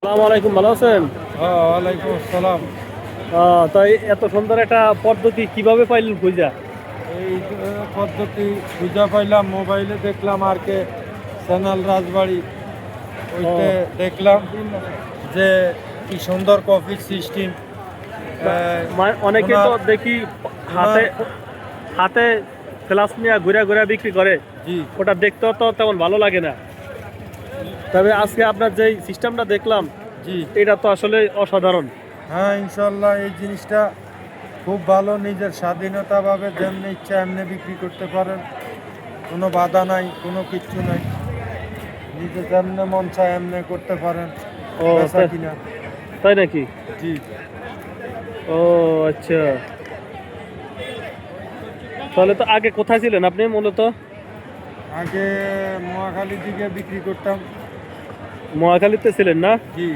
আসসালামু আলাইকুম, ভালো আছেন? ওয়ালাইকুম আসসালাম। তাই এত সুন্দর একটা পদ্ধতি কিভাবে পাইলেন খুঁজা? এই পদ্ধতি খুঁজে পাইলাম, মোবাইলে দেখলাম আর কে চ্যানেল রাজবাড়ি, ও ওইতে দেখলাম যে কি সুন্দর কফি সিস্টেম। অনেকেই তো ওনার দেখি ওনার হাতে হাতে ফ্লাস নিয়ে ঘুরে ঘুরে বিক্রি করে। জি ওটা দেখতেও তো তেমন ভালো লাগে না। তবে আজকে আপনার যেই সিস্টেমটা দেখলাম, জি এটা তো আসলে অসাধারণ। হ্যাঁ, ইনশাল্লাহ এই জিনিসটা খুব ভালো। নিজের স্বাধীনতাভাবে যেমনি ইচ্ছা এমনি বিক্রি করতে পারেন, কোনো বাধা নাই, কোনো কিচ্ছু নাই। নিজে যেমনে মন চায় এমনি করতে পারেন, ও বেচা তাই কিনা। তাই নাকি? জি ও আচ্ছা, তাহলে তো আগে কোথায় ছিলেন আপনি মূলত? আগে মহাখালীর দিকে বিক্রি করতাম। মহাখালীতে ছিলেন না? জি,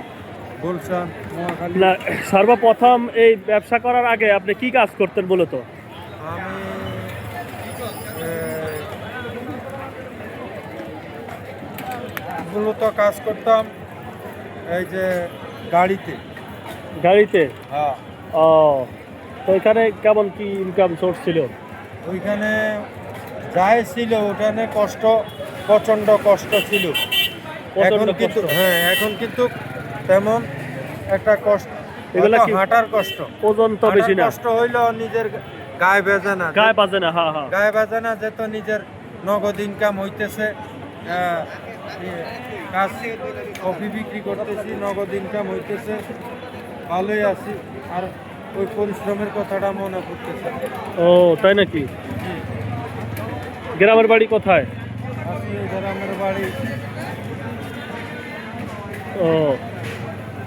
গুলশান, মহাখালী। না, সর্বপ্রথম এই ব্যবসা করার আগে আপনি কি কাজ করতেন মূলত? আমি মূলত কাজ করতাম এই যে গাড়িতে। গাড়িতে? হ্যাঁ, ও, তো এখানে কেমন কি ইনকাম সোর্স ছিল? ওইখানে যাই ছিল ওখানে কষ্ট, প্রচণ্ড কষ্ট ছিল। এখন প্রচন্ড কিন্তু কষ্ট। হ্যাঁ, এখন কিন্তু তেমন একটা কষ্ট, এগুলা হয়তো কি হাঁটার কষ্ট। ওজন তো হাঁটার বেশি না? কষ্ট হইলেও নিজের গায়ে বেজে না, গায়ে বাজে না, হ্যাঁ হ্যাঁ। গায়ে বাজে না, যেহেতু নিজের নগদ ইনকাম হইতেছে। আহ, কাজ, কফি বিক্রি করতেছি, নগদ ইনকাম হইতেছে, ভালোই আছি। আর ওই পরিশ্রমের কথাটা মনে পড়তেছে। ও তাই নাকি? জি, গ্রামের বাড়ি কোথায়? আছি এই গ্রামের বাড়ি। ও